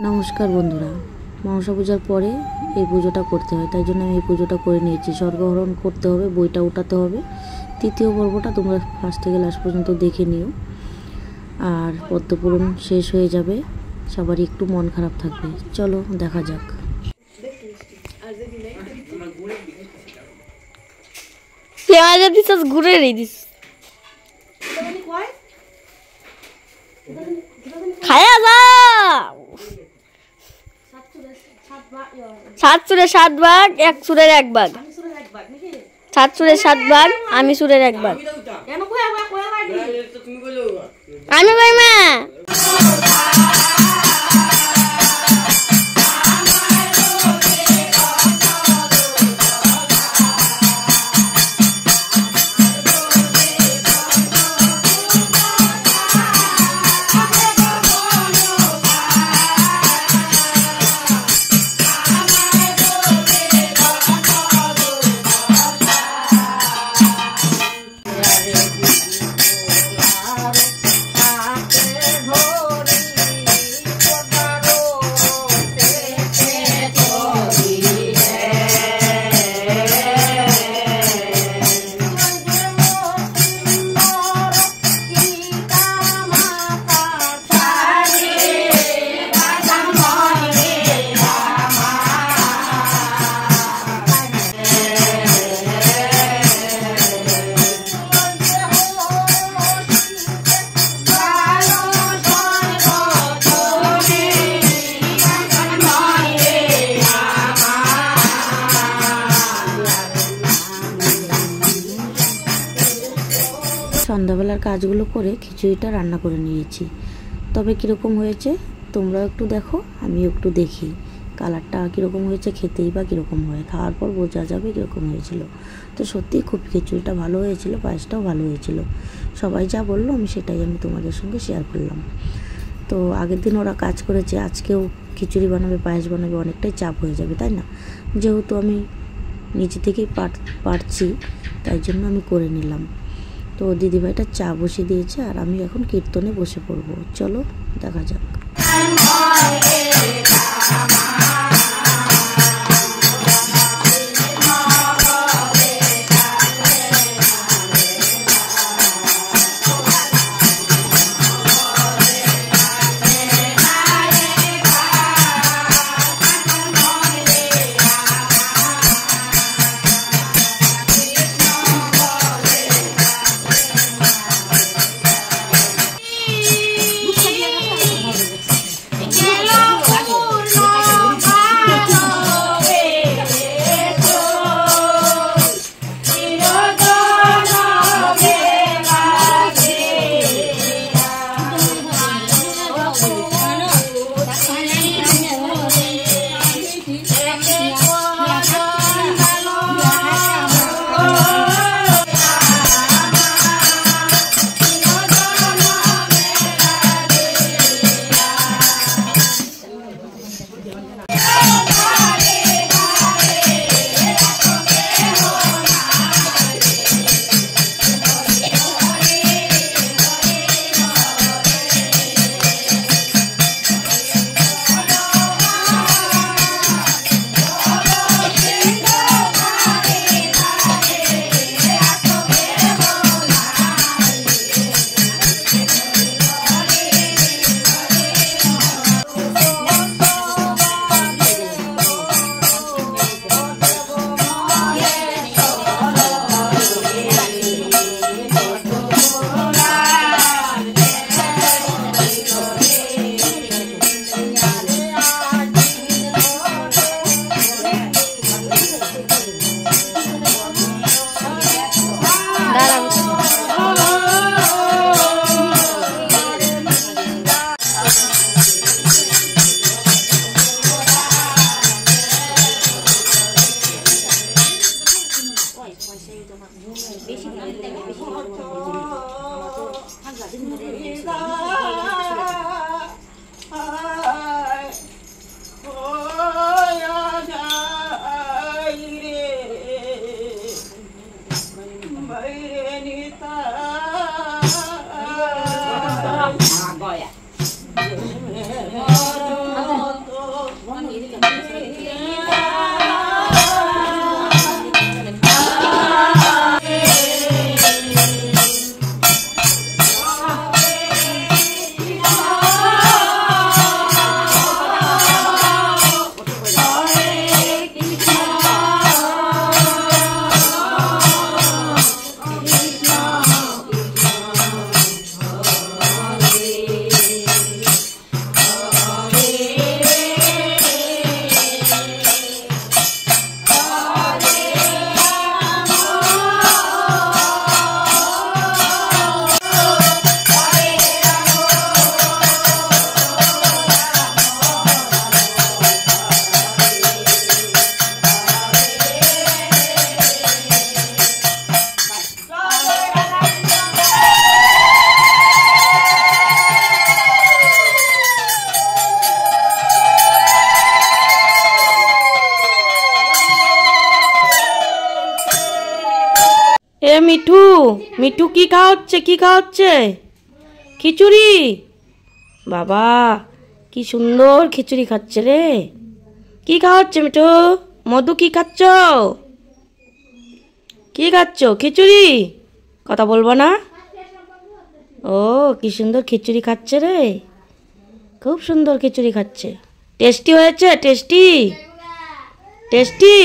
নমস্কার বন্ধুরা, মনসা পূজার পরে এই পুজোটা করতে হয়, তাই জন্য আমি এই পুজোটা করে নিয়েছি। স্বর্গহরণ করতে হবে, বইটা উঠাতে হবে। তৃতীয় পর্বটা তোমরা ফার্স্ট থেকে লাস্ট পর্যন্ত দেখে নিও। আর পদ্মপুরণ শেষ হয়ে যাবে, সবারই একটু মন খারাপ থাকবে। চলো দেখা যাক। ঘুরে দিস খায়া যা সাত সুরের 7 ভাগ, 1 সুরের 1 ভাগ। 7 সুরের 7 ভাগ, আমি সুরের 1 ভাগ। আমি ভাই মা সন্ধ্যাবেলার কাজগুলো করে খিচুড়িটা রান্না করে নিয়েছি। তবে কীরকম হয়েছে তোমরাও একটু দেখো, আমিও একটু দেখি কালারটা কীরকম হয়েছে, খেতেই বা কীরকম হয়, খাওয়ার পর বোঝা যাবে কীরকম হয়েছিল। তো সত্যিই খুব খিচুড়িটা ভালো হয়েছিল, পায়েসটাও ভালো হয়েছিল। সবাই যা বললো আমি তোমাদের সঙ্গে শেয়ার করলাম। তো আগের দিন ওরা কাজ করেছে, আজকেও খিচুড়ি বানাবে, পায়েস বানাবে, অনেকটাই চাপ হয়ে যাবে, তাই না? যেহেতু আমি নিজে থেকেই পারছি, তাই জন্য আমি করে নিলাম। তো দিদিভাইটা চা বসিয়ে দিয়েছে, আর আমি এখন কীর্তনে বসে পড়বো। চলো দেখা যাক। মিঠু, মিঠু কি খাওয়াচ্ছে, কি খাওয়াচ্ছে? খিচুড়ি। বাবা কি সুন্দর খিচুড়ি খাচ্ছে রে। কি খাওয়াচ্ছে মিঠু? মধু কি খাচ্ছ? কি খাচ্ছ? খিচুড়ি। কথা বলবো না? ও কি সুন্দর খিচুড়ি খাচ্ছে রে, খুব সুন্দর খিচুড়ি খাচ্ছে। টেস্টি হয়েছে? Tasty tasty.